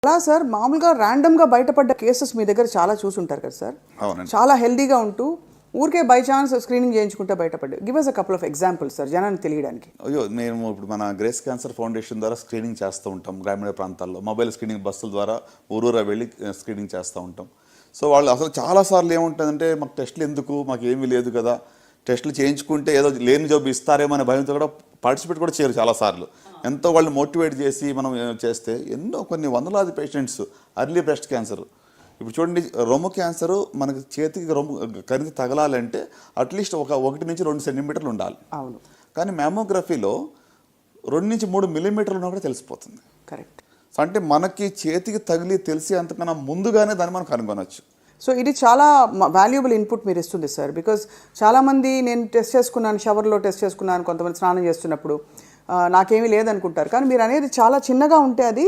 అలా సార్ మామూలుగా ర్యాండమ్గా బయటపడ్డ కేసెస్ మీ దగ్గర చాలా చూసుంటారు కదా సార్. అవునండి. చాలా హెల్దీగా ఉంటూ ఊరికే బై ఛాన్స్ స్క్రీనింగ్ చేయించుకుంటే బయటపడ్డాయి. Give us a couple of examples sir జనాన్ని తెలియడానికి. అయ్యో, మేము ఇప్పుడు మన గ్రేస్ క్యాన్సర్ ఫౌండేషన్ ద్వారా స్క్రీనింగ్ చేస్తూ ఉంటాం. గ్రామీణ ప్రాంతాల్లో మొబైల్ స్క్రీనింగ్ బస్సుల ద్వారా ఊరూరా వెళ్ళి స్క్రీనింగ్ చేస్తూ ఉంటాం. సో వాళ్ళు అసలు చాలాసార్లు ఏముంటుందంటే మాకు టెస్టులు ఎందుకు, మాకు ఏమీ లేదు కదా, టెస్టులు చేయించుకుంటే ఏదో లేని జబ్బు ఇస్తారేమో అనే భయంతో కూడా పార్టిసిపేట్ కూడా చేయరు చాలాసార్లు. ఎంతో వాళ్ళు మోటివేట్ చేసి మనం చేస్తే ఎన్నో కొన్ని వందలాది పేషెంట్స్ అర్లీ బ్రెస్ట్ క్యాన్సర్. ఇప్పుడు చూడండి, రొమ్ము క్యాన్సర్ మనకి చేతికి రొమ్ము కరిగి తగలాలంటే అట్లీస్ట్ 1 నుంచి 2 సెంటీమీటర్లు ఉండాలి. అవును. కానీ మ్యామోగ్రఫీలో 2 నుంచి 3 మిల్లీమీటర్లు ఉన్నా కూడా తెలిసిపోతుంది. కరెక్ట్. అంటే మనకి చేతికి తగిలి తెలిసి అంతకన్నా ముందుగానే దాన్ని మనం కనుగొనవచ్చు. సో ఇది చాలా వాల్యుబుల్ ఇన్పుట్ మీరు ఇస్తుంది సార్. బికాజ్ చాలామంది నేను టెస్ట్ చేసుకున్నాను, షవర్లో టెస్ట్ చేసుకున్నాను, కొంతమంది స్నానం చేస్తున్నప్పుడు నాకేమీ లేదనుకుంటారు. కానీ మీరు అనేది చాలా చిన్నగా ఉంటే అది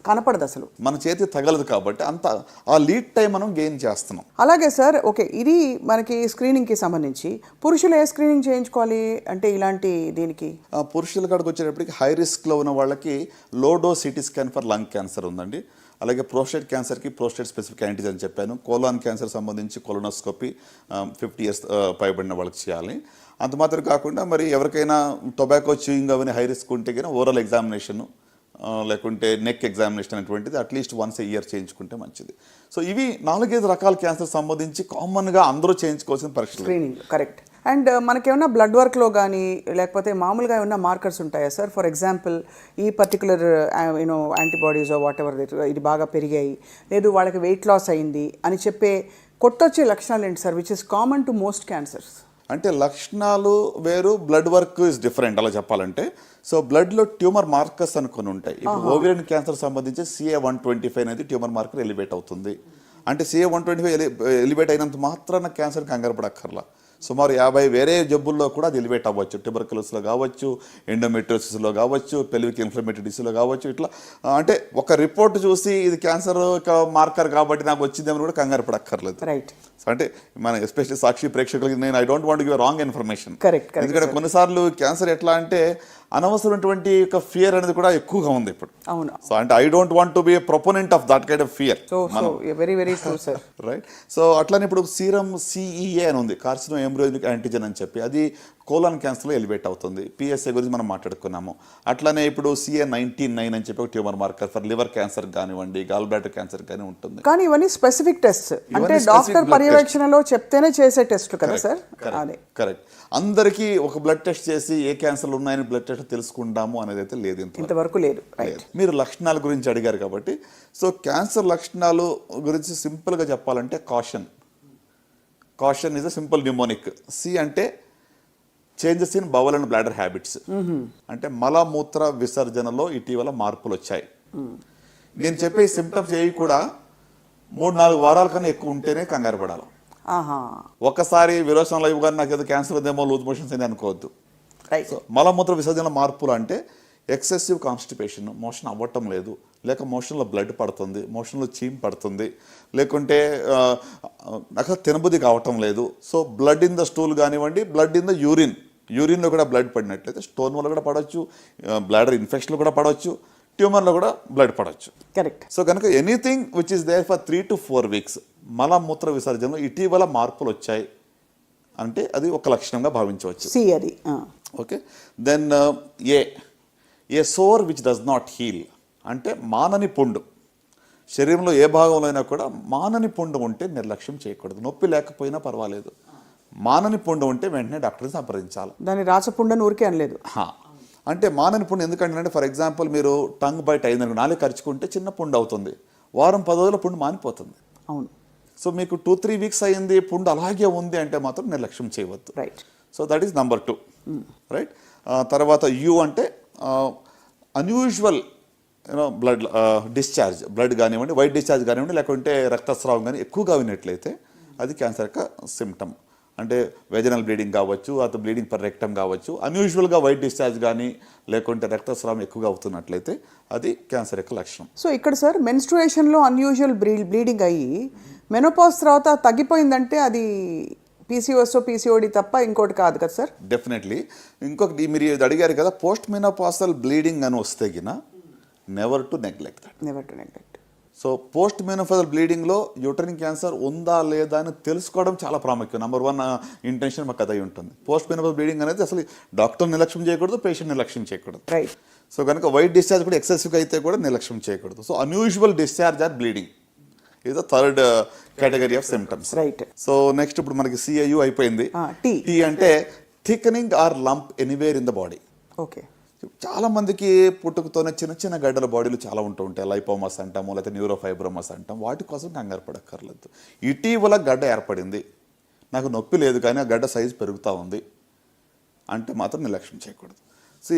కనపడదు, అసలు మన చేతి తగలదు. కాబట్టి అంత ఆ లీడ్ టైం మనం గెయిన్ చేస్తున్నాం. అలాగే సార్, ఓకే, ఇది మనకి స్క్రీనింగ్కి సంబంధించి పురుషులు ఏ స్క్రీనింగ్ చేయించుకోవాలి అంటే ఇలాంటి దీనికి? పురుషుల కాడికి వచ్చేటప్పటికి హై రిస్క్లో ఉన్న వాళ్ళకి low dose CT scan for lung cancer ఉందండి. అలాగే ప్రోస్టేట్ క్యాన్సర్కి ప్రోస్టేట్ స్పెసిఫిక్ యాంటీజెన్ చెప్పాను. కోలాన్ క్యాన్సర్ సంబంధించి కొలోనోస్కోపీ 50 years పైబడిన వాళ్ళకి చేయాలి. అంత మాత్రం కాకుండా మరి ఎవరికైనా టొబాకో చూయింగ్ అవన్నీ హై రిస్క్ ఉంటే కానీ ఓరల్ ఎగ్జామినేషన్ లేకుంటే నెక్ ఎగ్జామినేషన్ అనేటువంటిది అట్లీస్ట్ వన్స్ a year చేయించుకుంటే మంచిది. సో ఇవి 4-5 రకాల క్యాన్సర్ సంబంధించి కామన్గా అందరూ చేయించుకోవాల్సిన పరీక్షలు. Screening correct. అండ్ మనకేమన్నా బ్లడ్ వర్క్లో కానీ లేకపోతే మామూలుగా ఏమన్నా మార్కర్స్ ఉంటాయా సార్? ఫర్ ఎగ్జాంపుల్ ఈ పర్టికులర్ యాంటీబాడీస్ వాట్ ఎవర్ ఇది బాగా పెరిగాయి, లేదు వాళ్ళకి వెయిట్ లాస్ అయింది అని చెప్పే కొట్టొచ్చే లక్షణాలు ఏంటి sir, which is common to most cancers? అంటే లక్షణాలు వేరు, బ్లడ్ వర్క్ ఇస్ డిఫరెంట్. అలా చెప్పాలంటే సో బ్లడ్లో ట్యూమర్ మార్కర్స్ అనుకుని ఉంటాయి. ఇప్పుడు ఓవేరియన్ క్యాన్సర్ సంబంధించి CA-125 అనేది ట్యూమర్ మార్కర్ ఎలివేట్ అవుతుంది. అంటే CA-125 ఎలివేట్ అయినంత మాత్రాన క్యాన్సర్ కంగారు పడక్కర్లా. సుమారు 50 వేరే జబ్బుల్లో కూడా అది ఎలివేట్ అవ్వచ్చు. ట్యూబర్కులోసిస్లో కావచ్చు, ఎండోమెట్రియోసిస్లో కావచ్చు, పెల్విక్ ఇన్ఫ్లమేటరీ డిసీజ్లో కావచ్చు. ఇట్లా అంటే ఒక రిపోర్ట్ చూసి ఇది క్యాన్సర్ మార్కర్ కాబట్టి నాకు వచ్చిందేమని కూడా కంగారు పడక్కర్లేదు. రైట్. అంటే మన ఎస్పెషల్లీ సాక్షి ప్రేక్షకులకి నేను I don't want give wrong information. Correct. ఎందుకంటే కొన్నిసార్లు క్యాన్సర్ ఎట్లా అంటే అనవసరమైనటువంటి ఒక ఫియర్ అనేది కూడా ఎక్కువగా ఉంది ఇప్పుడు. అవును. సో అంటే I don't want to be a proponent of that kind of fear. Very very true sir. Right. So అట్లానే ఇప్పుడు సీరం CEA అని ఉంది, కార్సినో ఎంబ్రియోనిక్ యాంటీజెన్ అని చెప్పి, అది కోలాన్ క్యాన్సర్లో ఎలివేట్ అవుతుంది. PSA గురించి మనం మాట్లాడుకున్నాము. అట్లానే ఇప్పుడు CA-99 అని చెప్పి ఒక tumour marker for liver cancer కానివ్వండి, గాల్ బ్లాడర్ క్యాన్సర్ కానీ ఉంటుంది. కానీ ఇవన్నీ స్పెసిఫిక్ టెస్ట్, అంటే డాక్టర్ పర్యవేక్షణలో చెప్తేనే చేసే టెస్ట్ కదా సార్? అదే కరెక్ట్. అందరికీ ఒక బ్లడ్ టెస్ట్ చేసి ఏ క్యాన్సర్లు ఉన్నాయని బ్లడ్ టెస్ట్ తెలుసుకుంటాము అనేది అయితే లేదు, ఇంతవరకు లేదు. మీరు లక్షణాల గురించి అడిగారు కాబట్టి, సో క్యాన్సర్ లక్షణాలు గురించి సింపుల్గా చెప్పాలంటే caution is a simple mnemonic. C అంటే changes in bowel and bladder habits, అంటే మలమూత్ర విసర్జనలో ఇటీవల మార్పులు వచ్చాయి. నేను చెప్పే సిమ్టమ్స్ ఏవి కూడా 3-4 వారాల కన్నా ఎక్కువ ఉంటేనే కంగారు పడాలి. ఒక్కసారి విరోచనలో ఇవ్వగానే నాకు ఏదో క్యాన్సర్ ఉందేమో, లూజ్ మోషన్స్ అని అనుకోవద్దు. సో మలమూత్ర విసర్జన మార్పులు అంటే ఎక్సెసివ్ కాన్స్టిపేషన్, మోషన్ అవ్వటం లేదు, లేక మోషన్లో బ్లడ్ పడుతుంది, మోషన్లో చీమ్ పడుతుంది, లేకుంటే నాకు తినబుద్ధి కావటం లేదు. So blood in the stool కానివ్వండి, బ్లడ్ ఇన్ ద యూరిన్లో కూడా బ్లడ్ పడినట్లయితే స్టోన్ వల్ల కూడా పడవచ్చు, బ్లాడర్ ఇన్ఫెక్షన్లో కూడా పడవచ్చు, ట్యూమర్లో కూడా బ్లడ్ పడవచ్చు. కరెక్ట్. సో కనుక anything which is there for 3 to 4 weeks మలమూత్ర విసర్జనలో ఇటీవల మార్పులు వచ్చాయి అంటే అది ఒక లక్షణంగా భావించవచ్చు. అది okay. Then a sore which does not heal, అంటే మానని పుండు. శరీరంలో ఏ భాగంలో అయినా కూడా మానని పుండు ఉంటే నిర్లక్ష్యం చేయకూడదు. నొప్పి లేకపోయినా పర్వాలేదు, మానని పుండు ఉంటే వెంటనే డాక్టర్ని సంప్రదించాలి. దాన్ని రాచపుండని ఊరికే అనలేదు. అంటే మానని పుండు ఎందుకంటే, ఫర్ ఎగ్జాంపుల్ మీరు టంగ్ బైట్ అయిందని నాలుగు ఖర్చుకుంటే చిన్న పుండు అవుతుంది, వారం 10 రోజుల పుండు మానిపోతుంది. అవును. సో మీకు 2-3 weeks అయింది, పుండు అలాగే ఉంది అంటే మాత్రం నిర్లక్ష్యం చేయవద్దు. Right. So that is number 2. Right. తర్వాత U అంటే అన్యూజువల్ బ్లడ్ డిశ్చార్జ్, బ్లడ్ కానివ్వండి, వైట్ డిశ్చార్జ్ కానివ్వండి, లేకుంటే రక్తస్రావం కానీ ఎక్కువగా విన్నట్లయితే అది క్యాన్సర్ యొక్క సిమ్టమ్. అంటే వెజనల్ బ్లీడింగ్ కావచ్చు, ಅಥವಾ బ్లీడింగ్ పర్ రెక్టమ్ కావచ్చు. అన్యూజువల్గా వైట్ డిశ్చార్జ్ కానీ లేకుంటే రక్తస్రావం ఎక్కువగా అవుతున్నట్లయితే అది క్యాన్సర్ యొక్క లక్షణం. సో ఇక్కడ సార్ మెన్స్ట్రుయేషన్లో అన్యూజువల్ బ్లీడింగ్ అయ్యి మెనోపాజ్ తర్వాత తగ్గిపోయిందంటే అది PCOD తప్ప ఇంకోటి కాదు కదా సార్? డెఫినెట్లీ. ఇంకొకటి మీరు అడిగారు కదా, పోస్ట్ మెనోపాజల్ బ్లీడింగ్ అని వస్తే గిన never to neglect. So post menopausal బ్లీడింగ్లో యూటరిన్ క్యాన్సర్ ఉందా లేదా అని తెలుసుకోవడం చాలా ప్రాముఖ్యం. నెంబర్ 1 ఇంటెన్షన్ మాకు అదై ఉంటుంది. పోస్ట్ మెనోపాజల్ బ్లీడింగ్ అనేది అసలు డాక్టర్ నిర్లక్ష్యం చేయకూడదు, పేషెంట్ నిర్లక్ష్యం చేయకూడదు. రైట్. సో కనుక వైట్ డిశ్చార్జ్ కూడా ఎక్సెసివ్గా అయితే కూడా నిర్లక్ష్యం చేయకూడదు. So unusual discharge or bleeding ఇది third category of symptoms. Right. So next ఇప్పుడు మనకి CIU అయిపోయింది. T అంటే thickening or lump anywhere in the body. Okay. చాలా మందికి పుట్టుకతోనే చిన్న చిన్న గడ్డల బాడీలు చాలా ఉంటూ ఉంటాయి. లైపోమస్ అంటాము, లేకపోతే న్యూరోఫైబ్రోమస్ అంటాం. వాటి కోసం కంగారు పడక్కర్లేదు. ఇటీవల గడ్డ ఏర్పడింది, నాకు నొప్పి లేదు కానీ ఆ గడ్డ సైజు పెరుగుతూ ఉంది అంటే మాత్రం నిర్లక్ష్యం చేయకూడదు.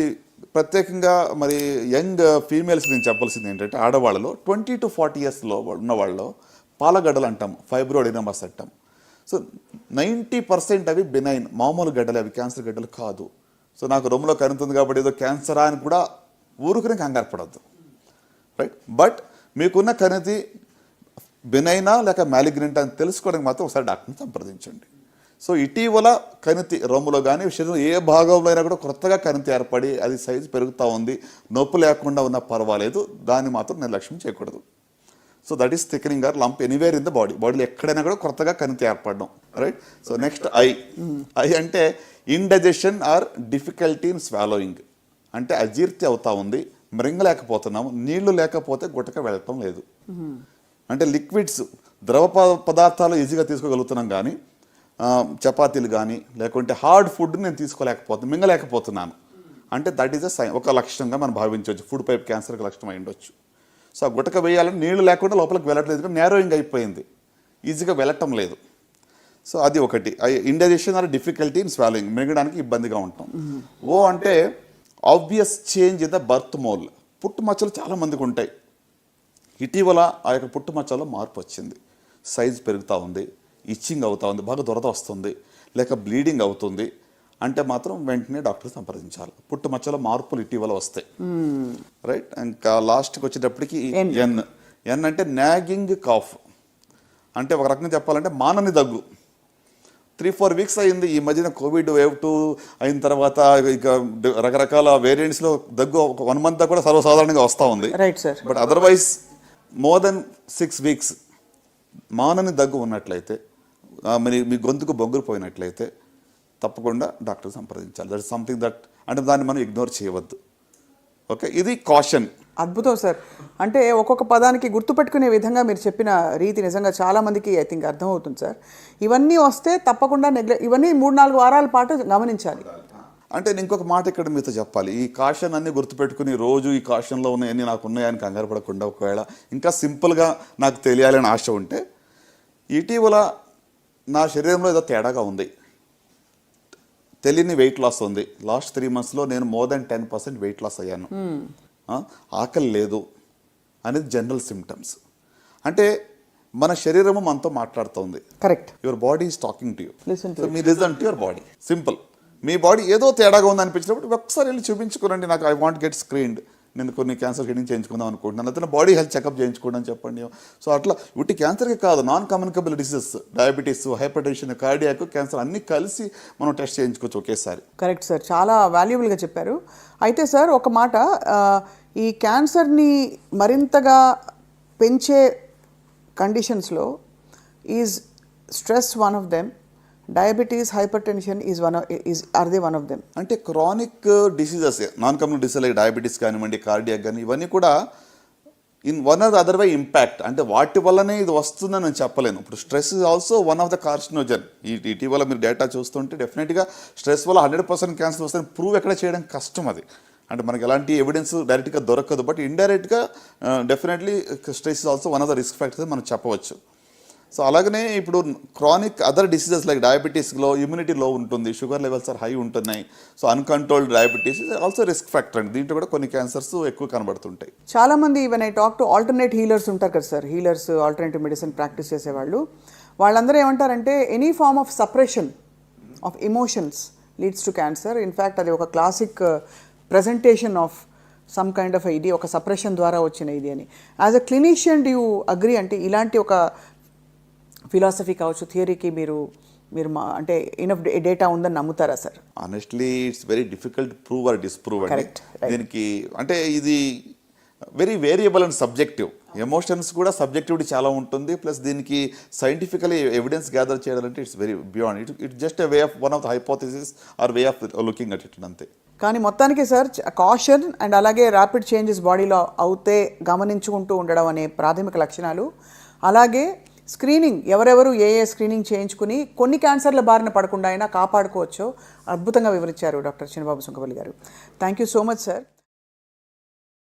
ప్రత్యేకంగా మరి యంగ్ ఫీమేల్స్ నేను చెప్పాల్సింది ఏంటంటే ఆడవాళ్ళలో 20 to 40 yearsలో ఉన్న వాళ్ళలో పాలగడ్డలు అంటాము, ఫైబ్రోడినమస్ అంటాం. సో 90% అవి బినైన్, మామూలు గడ్డలు, అవి క్యాన్సర్ గడ్డలు కాదు. సో నాకు రొమ్ములో కనుతుంది కాబట్టి ఏదో క్యాన్సరా అని కూడా ఊరుకునే కంగారు పడద్దు. రైట్. బట్ మీకున్న కణితి బినైనా లేక మ్యాలిగ్నెంట్ అని తెలుసుకోవడానికి మాత్రం ఒకసారి డాక్టర్ని సంప్రదించండి. సో ఇటీవల కణితి రొమ్ములో కానీ శరీరం ఏ భాగంలో అయినా కూడా కొత్తగా కణితి ఏర్పడి అది సైజు పెరుగుతూ ఉంది, నొప్పి లేకుండా ఉన్నా పర్వాలేదు, దాన్ని మాత్రం నిర్లక్ష్యం చేయకూడదు. So that is thickening or lump anywhere in the బాడీలో ఎక్కడైనా కూడా కొత్తగా కణితి ఏర్పడడం. రైట్. సో నెక్స్ట్ ఐ అంటే indigestion or difficulty in swallowing. అంటే అజీర్తి అవుతా ఉంది, మృంగలేకపోతున్నాము, నీళ్లు లేకపోతే గుట్టక వెళ్ళటం లేదు. అంటే లిక్విడ్స్ ద్రవ పదార్థాలు ఈజీగా తీసుకోగలుగుతున్నాం కానీ చపాతీలు కానీ లేకుంటే హార్డ్ ఫుడ్ నేను తీసుకోలేకపోతున్నాను, మింగలేకపోతున్నాను అంటే దట్ ఈస్ అ సైన్, ఒక లక్షణంగా మనం భావించవచ్చు. ఫుడ్ పైప్ క్యాన్సర్కి లక్షణం అయి ఉండొచ్చు. సో ఆ గుట్టక వేయాలని నీళ్లు లేకుండా లోపలికి వెళ్ళట్లేదు, నేరోయింగ్ అయిపోయింది, ఈజీగా వెళ్ళటం లేదు. సో అది ఒకటి. Indigestion or difficulty in swallowing, మింగడానికి ఇబ్బందిగా ఉంటాం. అంటే obvious change in the birth mole, పుట్టుమచ్చలు చాలా మందికి ఉంటాయి. ఇటీవల ఆ యొక్క పుట్టుమచ్చలో మార్పు వచ్చింది, సైజ్ పెరుగుతూ ఉంది, ఇచ్చింగ్ అవుతా ఉంది, బాగా దురద వస్తుంది, లేక బ్లీడింగ్ అవుతుంది అంటే మాత్రం వెంటనే డాక్టర్ సంప్రదించాలి. పుట్టుమచ్చలో మార్పులు ఇటీవల వస్తాయి. రైట్. ఇంకా లాస్ట్కి వచ్చేటప్పటికి ఎన్ అంటే నాగింగ్ కాఫ్. అంటే ఒక రకంగా చెప్పాలంటే మానని దగ్గు. 3-4 weeks అయింది. ఈ మధ్యన కోవిడ్ వేవ్ 2 అయిన తర్వాత ఇక రకరకాల వేరియంట్స్లో దగ్గు 1 month కూడా సర్వసాధారణంగా వస్తూ ఉంది. Right sir. But otherwise more than 6 weeks మానని దగ్గు ఉన్నట్లయితే, మరి మీ గొంతుకు బొగ్గురు పోయినట్లయితే తప్పకుండా డాక్టర్ సంప్రదించాలి. దట్ ఇస్ సంథింగ్ దట్, అంటే దాన్ని మనం ఇగ్నోర్ చేయవద్దు. ఓకే, ఇది కాషన్. అద్భుతం సార్. అంటే ఒక్కొక్క పదానికి గుర్తుపెట్టుకునే విధంగా మీరు చెప్పిన రీతి నిజంగా చాలామందికి ఐ థింక్ అర్థమవుతుంది సార్. ఇవన్నీ వస్తే తప్పకుండా ఇవన్నీ 3-4 వారాల పాటు గమనించాలి. అంటే నేను ఇంకొక మాట ఇక్కడ మీతో చెప్పాలి. ఈ కాషన్ అన్ని గుర్తుపెట్టుకుని రోజు ఈ కాషన్లో ఉన్నాయని నాకు ఉన్నాయని కంగారు పడకుండా, ఒకవేళ ఇంకా సింపుల్గా నాకు తెలియాలని ఆశ ఉంటే, ఇటీవల నా శరీరంలో ఏదో తేడాగా ఉంది, తెలియని వెయిట్ లాస్ ఉంది. లాస్ట్ 3 monthsలో నేను మోర్ దెన్ 10% వెయిట్ లాస్ అయ్యాను, ఆకలి లేదు అనేది జనరల్ సిమ్టమ్స్. అంటే మన శరీరము మనతో మాట్లాడుతుంది. Correct. Your body is talking to you. Listen so me listen to your body. Simple. Me body ఏదో తేడాగా ఉంది అనిపించినప్పుడు ఒకసారి వెళ్ళి చూపించుకోనండి. నాకు ఐ వాంట్ గెట్ స్క్రీన్డ్, నేను కొన్ని క్యాన్సర్ స్క్రీనింగ్ చేయించుకుందాం అనుకుంటున్నాను, అతను బాడీ హెల్త్ చెకప్ చేయించుకోండి అని చెప్పండి. సో అట్లా ఉట్టి క్యాన్సర్కి కాదు, non communicable diseases, diabetes, hyper tension, cardiac, cancer అన్నీ కలిసి మనం టెస్ట్ చేయించుకోవచ్చు ఒకేసారి. కరెక్ట్ సార్, చాలా వాల్యుబుల్గా చెప్పారు. అయితే సార్ ఒక మాట, ఈ క్యాన్సర్ని మరింతగా పెంచే కండిషన్స్లో is stress one of them, diabetes, hypertension or they one of them? అంటే chronic diseases, non communicable disease like diabetes కానివ్వండి, కార్డియాక్ కానీ, ఇవన్నీ కూడా in one or the other way impact. అంటే వాటి వల్లనే ఇది వస్తుందని నేను చెప్పలేను. ఇప్పుడు stress is also one of the carcinogen. ఇటీవల మీరు డేటా చూస్తుంటే డెఫినెట్గా స్ట్రెస్ వల్ల 100% క్యాన్సర్ వస్తుందని ప్రూవ్ ఎక్కడ చేయడం కష్టం. అది అంటే మనకి ఎలాంటి ఎవిడెన్స్ డైరెక్ట్గా దొరకదు, బట్ ఇండైరెక్ట్గా definitely stress is also one of the risk factors మనం చెప్పవచ్చు. సో అలాగనే ఇప్పుడు క్రానిక్ అదర్ డిసీజెస్ లైక్ డయాబెటీస్లో ఇమ్యూనిటీ లో ఉంటుంది, షుగర్ లెవెల్స్ ఆర్ హై ఉంటున్నాయి. So uncontrolled diabetes also risk factor అండి. దీంట్లో కూడా కొన్ని క్యాన్సర్స్ ఎక్కువ కనబడుతుంటాయి. చాలామంది even I talk to alternate healers ఉంటారు కదా sir, healers, alternative medicine practice చేసేవాళ్ళు, వాళ్ళందరూ ఏమంటారంటే any form of suppression of emotions leads to cancer. In fact అది ఒక classic presentation of some kind of ఇది ఒక సప్రెషన్ ద్వారా వచ్చిన ఇది అని. As a clinician do you agree? అంటే ఇలాంటి ఒక ఫిలాసఫీ కావచ్చు, థియరీకి మీరు అంటే ఇనఫ్ డేటా ఉందని నమ్ముతారా sir? Honestly it's very difficult prove or disprove అండి దీనికి. అంటే ఇది very variable and subjective. Emotions కూడా సబ్జెక్టివిటీ చాలా ఉంటుంది. ప్లస్ దీనికి సైంటిఫికలీ ఎవిడెన్స్ గ్యాదర్ చేయాలంటే it's very beyond. It just way of one of the hypothesis or way of looking at it అంతే. కానీ మొత్తానికి సార్ కాషన్ అండ్ అలాగే ర్యాపిడ్ చేంజెస్ బాడీలో అవుతే గమనించుకుంటూ ఉండడం అనే ప్రాథమిక లక్షణాలు, అలాగే స్క్రీనింగ్ ఎవరెవరు ఏ స్క్రీనింగ్ చేయించుకుని కొన్ని క్యాన్సర్ల బారిన పడకుండా అయినా కాపాడుకోవచ్చో అద్భుతంగా వివరించారు డాక్టర్ చిన్నబాబు సుంకపల్లి గారు. Thank you so much sir.